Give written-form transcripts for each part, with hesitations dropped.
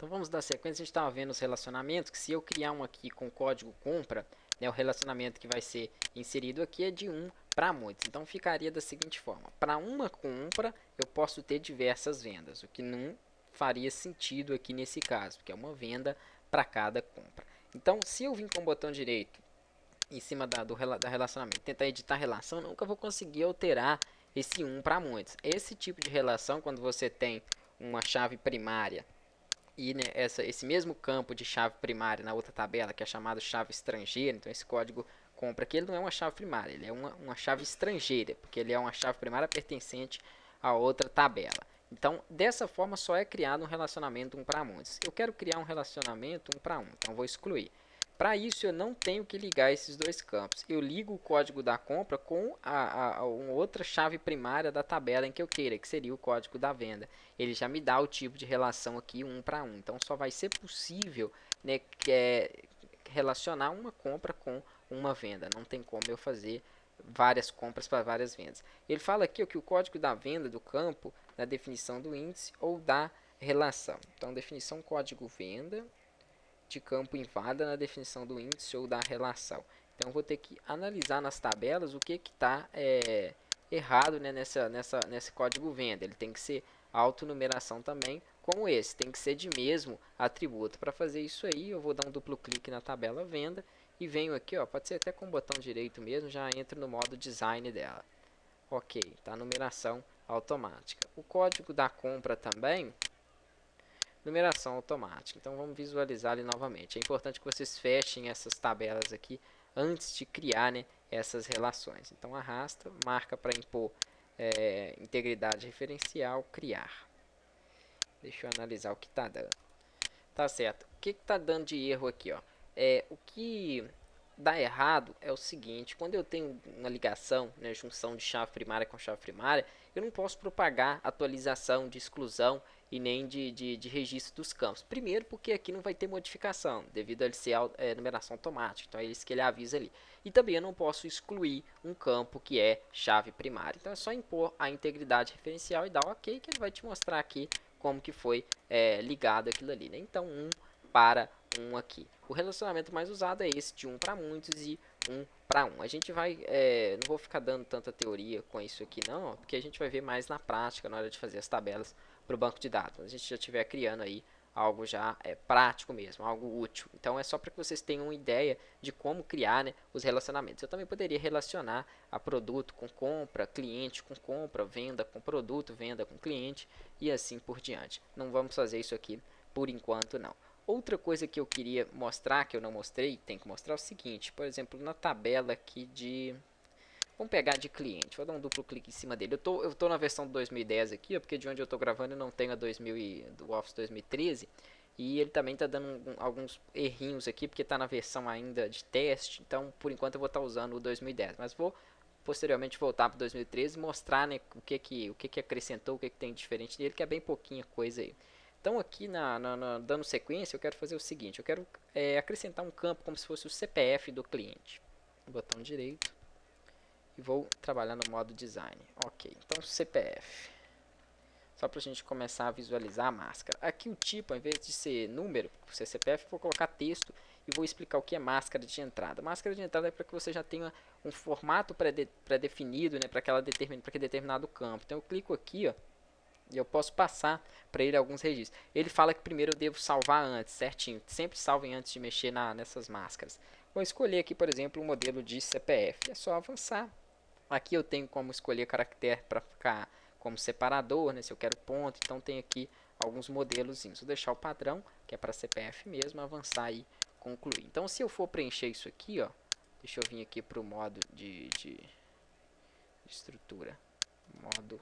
Então vamos dar sequência, a gente estava vendo os relacionamentos, que se eu criar um aqui com código compra, né, o relacionamento que vai ser inserido aqui é de 1 para muitos. Então ficaria da seguinte forma: para uma compra eu posso ter diversas vendas, o que não faria sentido aqui nesse caso, porque é uma venda para cada compra. Então se eu vim com o botão direito em cima da relacionamento, tentar editar a relação, nunca vou conseguir alterar esse 1 para muitos. Esse tipo de relação, quando você tem uma chave primária e né, esse mesmo campo de chave primária na outra tabela, que é chamado chave estrangeira, então esse código compra aqui, ele não é uma chave primária, ele é uma chave estrangeira, porque ele é uma chave primária pertencente a outra tabela. Então, dessa forma, só é criado um relacionamento 1 para muitos. Eu quero criar um relacionamento 1 para 1, então vou excluir. Para isso, eu não tenho que ligar esses dois campos. Eu ligo o código da compra com uma outra chave primária da tabela em que eu queira, que seria o código da venda. Ele já me dá o tipo de relação aqui 1 para 1. Então, só vai ser possível, né, relacionar uma compra com uma venda. Não tem como eu fazer várias compras para várias vendas. Ele fala aqui que o código da venda do campo na definição do índice ou da relação. Então, definição código venda de campo invada na definição do índice ou da relação. Então, vou ter que analisar nas tabelas o que está errado, né, nesse código venda. Ele tem que ser autonumeração também, como esse. Tem que ser de mesmo atributo. Para fazer isso aí, eu vou dar um duplo clique na tabela venda e venho aqui, ó, pode ser até com o botão direito mesmo, já entro no modo design dela. Ok, tá, numeração automática. O código da compra também, numeração automática. Então vamos visualizar ele novamente. É importante que vocês fechem essas tabelas aqui antes de criar, né, essas relações. Então arrasta, marca para impor integridade referencial, criar. Deixa eu analisar o que está dando. Tá certo. O que está dando de erro aqui, ó? O que dá errado é o seguinte: quando eu tenho uma ligação, né, junção de chave primária com chave primária, eu não posso propagar atualização de exclusão e nem de registro dos campos. Primeiro, porque aqui não vai ter modificação, devido a ele ser numeração automática, então é isso que ele avisa ali. E também eu não posso excluir um campo que é chave primária. Então é só impor a integridade referencial e dar OK, que ele vai te mostrar aqui como que foi ligado aquilo ali, né? Então 1 para 1 aqui. O relacionamento mais usado é esse de 1 para muitos e 1 para 1. A gente vai, não vou ficar dando tanta teoria com isso aqui não, ó, porque a gente vai ver mais na prática na hora de fazer as tabelas para o banco de dados. A gente já estiver criando aí algo já prático mesmo, algo útil. Então é só para que vocês tenham uma ideia de como criar, né, os relacionamentos. Eu também poderia relacionar a produto com compra, cliente com compra, venda com produto, venda com cliente e assim por diante. Não vamos fazer isso aqui por enquanto não. Outra coisa que eu queria mostrar, que eu não mostrei, tem que mostrar o seguinte, por exemplo, na tabela aqui de... Vamos pegar de cliente, vou dar um duplo clique em cima dele. Eu tô na versão 2010 aqui, porque de onde eu tô gravando eu não tenho a do Office 2013. E ele também está dando alguns errinhos aqui, porque está na versão ainda de teste. Então, por enquanto, eu vou estar usando o 2010. Mas vou posteriormente voltar para o 2013 e mostrar, né, o que acrescentou, o que tem de diferente dele, que é bem pouquinha coisa aí. Então, aqui dando sequência, eu quero fazer o seguinte. Eu quero acrescentar um campo como se fosse o CPF do cliente. Botão direito. E vou trabalhar no modo design. Ok, então CPF. Só para a gente começar a visualizar a máscara. Aqui o tipo, ao invés de ser número, por ser CPF, vou colocar texto e vou explicar o que é máscara de entrada. Máscara de entrada é para que você já tenha um formato pré-definido, né, para aquele determinado campo. Então eu clico aqui, ó, e eu posso passar para ele alguns registros. Ele fala que primeiro eu devo salvar antes, certinho. Sempre salvem antes de mexer nessas máscaras. Vou escolher aqui, por exemplo, um modelo de CPF. É só avançar. Aqui eu tenho como escolher caractere para ficar como separador, né, se eu quero ponto. Então tem aqui alguns modelos. Vou deixar o padrão, que é para CPF mesmo, avançar e concluir. Então se eu for preencher isso aqui, ó, deixa eu vir aqui para o modo de estrutura. Modo.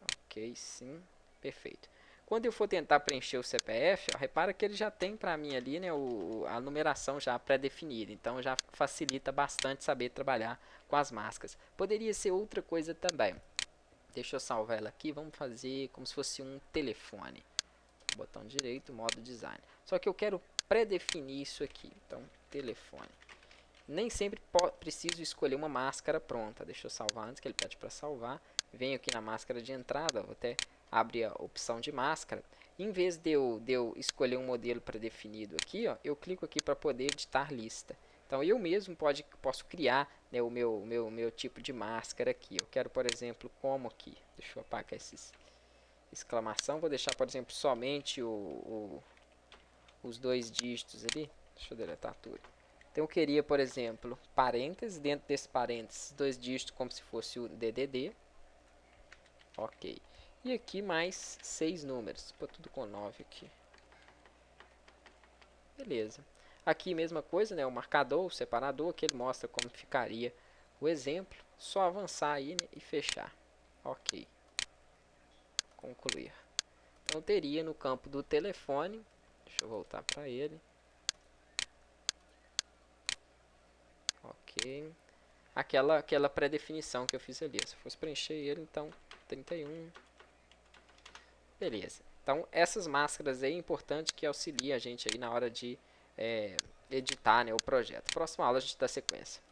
Ok, sim, perfeito. Quando eu for tentar preencher o CPF, ó, repara que ele já tem para mim ali, né, a numeração já pré-definida. Então já facilita bastante saber trabalhar com as máscaras. Poderia ser outra coisa também. Deixa eu salvar ela aqui. Vamos fazer como se fosse um telefone. Botão direito, modo design. Só que eu quero pré-definir isso aqui. Então, telefone. Nem sempre preciso escolher uma máscara pronta. Deixa eu salvar antes, que ele pede para salvar. Venho aqui na máscara de entrada, vou até abrir a opção de máscara. Em vez de eu escolher um modelo pré-definido aqui, ó, eu clico aqui para poder editar lista. Então eu mesmo posso criar, né, o meu tipo de máscara aqui. Eu quero, por exemplo, como aqui. Deixa eu apagar esses exclamação. Vou deixar, por exemplo, somente os dois dígitos ali. Deixa eu deletar tudo. Então eu queria, por exemplo, parênteses. Dentro desse parênteses, dois dígitos como se fosse o DDD. Ok. E aqui mais 6 números. Pô, tudo com 9 aqui. Beleza. Aqui mesma coisa, né? O marcador, o separador, que ele mostra como ficaria o exemplo. Só avançar aí, né, e fechar. Ok. Concluir. Então eu teria no campo do telefone. Deixa eu voltar para ele. Ok. Aquela pré-definição que eu fiz ali. Se eu fosse preencher ele, então 31. Beleza. Então, essas máscaras aí é importante que auxiliem a gente aí na hora de editar, né, o projeto. Próxima aula a gente dá sequência.